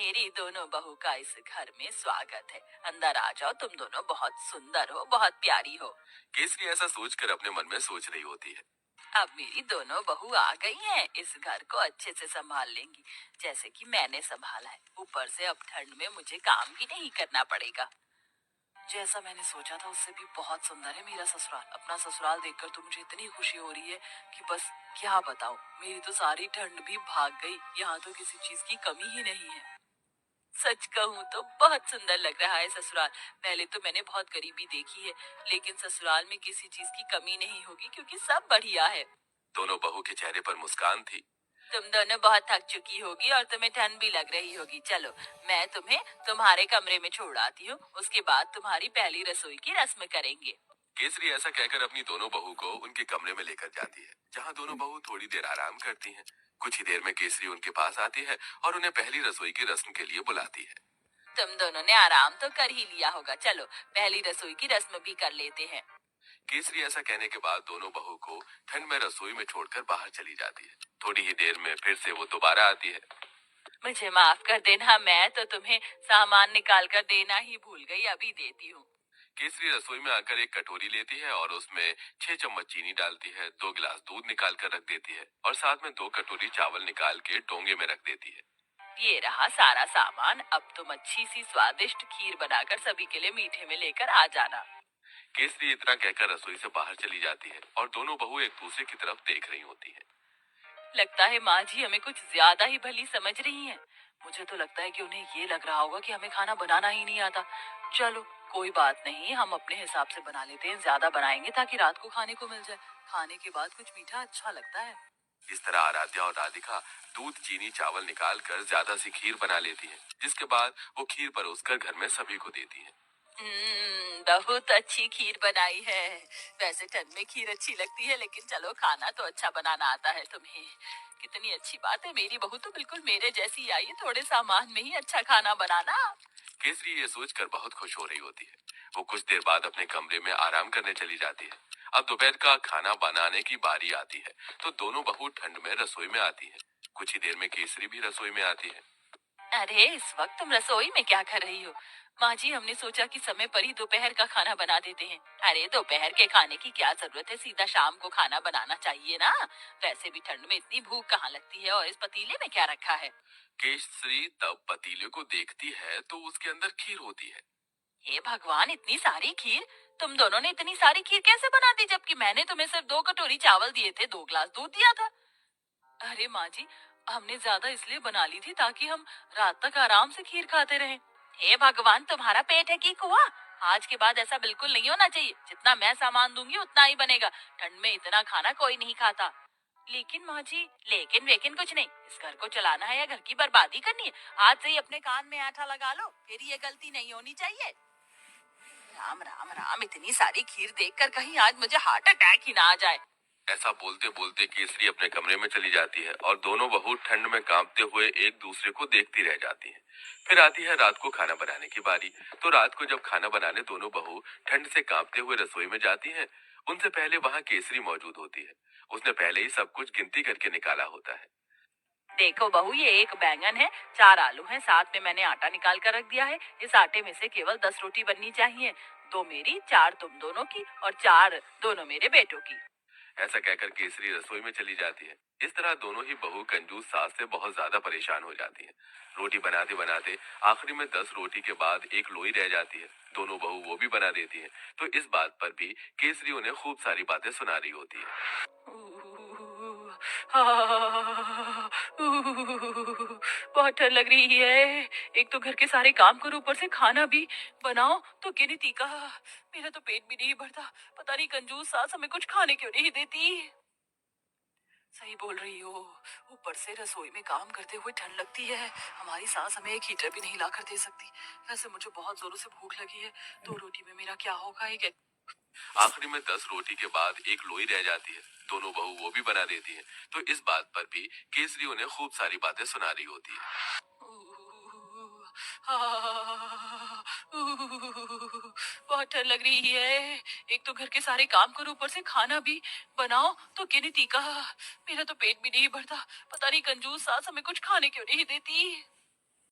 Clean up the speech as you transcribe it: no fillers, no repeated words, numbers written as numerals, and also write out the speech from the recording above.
मेरी दोनों बहू का इस घर में स्वागत है। अंदर आ जाओ, तुम दोनों बहुत सुंदर हो, बहुत प्यारी हो। केसरी ऐसा सोचकर अपने मन में सोच रही होती है। अब मेरी दोनों बहू आ गई हैं, इस घर को अच्छे से संभाल लेंगी, जैसे कि मैंने संभाला है। ऊपर से अब ठंड में मुझे काम भी नहीं करना पड़ेगा। जैसा मैंने सोचा था उससे भी बहुत सुंदर है मेरा ससुराल। अपना ससुराल देखकर तो मुझे इतनी खुशी हो रही है कि बस क्या बताऊं। मेरी तो सारी ठंड भी भाग गई। यहाँ तो किसी चीज की कमी ही नहीं है। सच कहूँ तो बहुत सुंदर लग रहा है ससुराल। पहले तो मैंने बहुत गरीबी देखी है, लेकिन ससुराल में किसी चीज की कमी नहीं होगी क्योंकि सब बढ़िया है। दोनों बहू के चेहरे पर मुस्कान थी। तुम दोनों बहुत थक चुकी होगी और तुम्हें ठंड भी लग रही होगी। चलो, मैं तुम्हें तुम्हारे कमरे में छोड़ आती हूँ, उसके बाद तुम्हारी पहली रसोई की रस्म करेंगे। केसरी ऐसा कहकर अपनी दोनों बहू को उनके कमरे में लेकर जाती है, जहाँ दोनों बहू थोड़ी देर आराम करती हैं। कुछ ही देर में केसरी उनके पास आती है और उन्हें पहली रसोई की रस्म के लिए बुलाती है। तुम दोनों ने आराम तो कर ही लिया होगा, चलो पहली रसोई की रस्म भी कर लेते हैं। केसरी ऐसा कहने के बाद दोनों बहू को ठंड में रसोई में छोड़कर बाहर चली जाती है। थोड़ी ही देर में फिर से वो दोबारा आती है। मुझे माफ कर देना, मैं तो तुम्हें सामान निकाल कर देना ही भूल गई, अभी देती हूँ। केसरी रसोई में आकर एक कटोरी लेती है और उसमें 6 चम्मच चीनी डालती है, 2 गिलास दूध निकाल कर रख देती है और साथ में 2 कटोरी चावल निकाल के डोंगे में रख देती है। ये रहा सारा सामान। अब तुम अच्छी सी स्वादिष्ट खीर बनाकर सभी के लिए मीठे में लेकर आ जाना। केसरी इतना कहकर रसोई से बाहर चली जाती है और दोनों बहू एक दूसरे की तरफ देख रही होती है। लगता है माँ जी हमें कुछ ज्यादा ही भली समझ रही हैं। मुझे तो लगता है कि उन्हें ये लग रहा होगा कि हमें खाना बनाना ही नहीं आता। चलो, कोई बात नहीं, हम अपने हिसाब से बना लेते हैं। ज्यादा बनाएंगे ताकि रात को खाने को मिल जाए। खाने के बाद कुछ मीठा अच्छा लगता है। इस तरह आराध्या और राधिका दूध चीनी चावल निकाल कर ज्यादा सी खीर बना लेती हैं, जिसके बाद वो खीर परोसकर घर में सभी को देती हैं। बहुत अच्छी खीर बनाई है। वैसे ठंड में खीर अच्छी लगती है, लेकिन चलो खाना तो अच्छा बनाना आता है तुम्हें। कितनी अच्छी बात है, मेरी बहू तो बिल्कुल मेरे जैसी आई है, थोड़े सामान में ही अच्छा खाना बनाना। केसरी ये सोचकर बहुत खुश हो रही होती है। वो कुछ देर बाद अपने कमरे में आराम करने चली जाती है। अब दोपहर का खाना बनाने की बारी आती है, तो दोनों बहू ठंड में रसोई में आती है। कुछ ही देर में केसरी भी रसोई में आती है। अरे, इस वक्त तुम रसोई में क्या कर रही हो? माँ जी, हमने सोचा कि समय पर ही दोपहर का खाना बना देते हैं। अरे, दोपहर के खाने की क्या जरूरत है, सीधा शाम को खाना बनाना चाहिए ना। वैसे भी ठंड में इतनी भूख कहाँ लगती है, और इस पतीले में क्या रखा है? केसरी तब पतीले को देखती है तो उसके अंदर खीर होती है। हे भगवान, इतनी सारी खीर! तुम दोनों ने इतनी सारी खीर कैसे बना दी, जबकि मैंने तुम्हें सिर्फ 2 कटोरी चावल दिए थे, 2 गिलास दूध दिया था। अरे माँ जी, हमने ज्यादा इसलिए बना ली थी ताकि हम रात तक आराम से खीर खाते रहें। हे भगवान, तुम्हारा पेट है कि कुआं? आज के बाद ऐसा बिल्कुल नहीं होना चाहिए। जितना मैं सामान दूंगी उतना ही बनेगा। ठंड में इतना खाना कोई नहीं खाता। लेकिन माँ जी, लेकिन वेकिन कुछ नहीं। इस घर को चलाना है या घर की बर्बादी करनी है? आज से ही अपने कान में आटा लगा लो, फिर ये गलती नहीं होनी चाहिए। राम राम राम, इतनी सारी खीर देखकर कहीं आज मुझे हार्ट अटैक ही ना आ जाए। ऐसा बोलते बोलते केसरी अपने कमरे में चली जाती है और दोनों बहू ठंड में कांपते हुए एक दूसरे को देखती रह जाती हैं। फिर आती है रात को खाना बनाने की बारी। तो रात को जब खाना बनाने दोनों बहू ठंड से कांपते हुए रसोई में जाती हैं, उनसे पहले वहां केसरी मौजूद होती है। उसने पहले ही सब कुछ गिनती करके निकाला होता है। देखो बहू, ये एक बैंगन है, 4 आलू हैं, साथ में मैंने आटा निकाल कर रख दिया है। इस आटे में से केवल 10 रोटी बननी चाहिए। 2 मेरी, 4 तुम दोनों की और 4 दोनों मेरे बेटों की। ऐसा कहकर केसरी रसोई में चली जाती है। इस तरह दोनों ही बहू कंजूस सास से बहुत ज्यादा परेशान हो जाती हैं। रोटी बनाते बनाते आखिरी में 10 रोटी के बाद एक लोई रह जाती है। दोनों बहू वो भी बना देती हैं। तो इस बात पर भी केसरी उन्हें खूब सारी बातें सुना रही होती है। बहुत ठंड लग रही है। एक तो घर के सारे काम करो, ऊपर से खाना भी बनाओ, तो गिनती का मेरा तो पेट भी नहीं भरता। पता नहीं कंजूस सास हमें कुछ खाने क्यों नहीं देती। सही बोल रही हो। ऊपर से रसोई में काम करते हुए ठंड लगती है। हमारी सास हमें एक हीटर भी नहीं ला कर दे सकती। वैसे मुझे बहुत जोरों से भूख लगी है। 2 रोटी में मेरा क्या होगा? एक आखिरी में 10 रोटी के बाद एक लोई रह जाती है। दोनों बहू वो भी बना देती हैं। तो इस बात पर भी केसरी उन्हें खूब सारी बातें सुना रही होती है। बहुत ठंड लग रही है। एक तो घर के सारे काम करो, ऊपर से खाना भी बनाओ, तो गिनती का मेरा तो पेट भी नहीं भरता। पता नहीं कंजूस सास हमें कुछ खाने क्यों नहीं देती।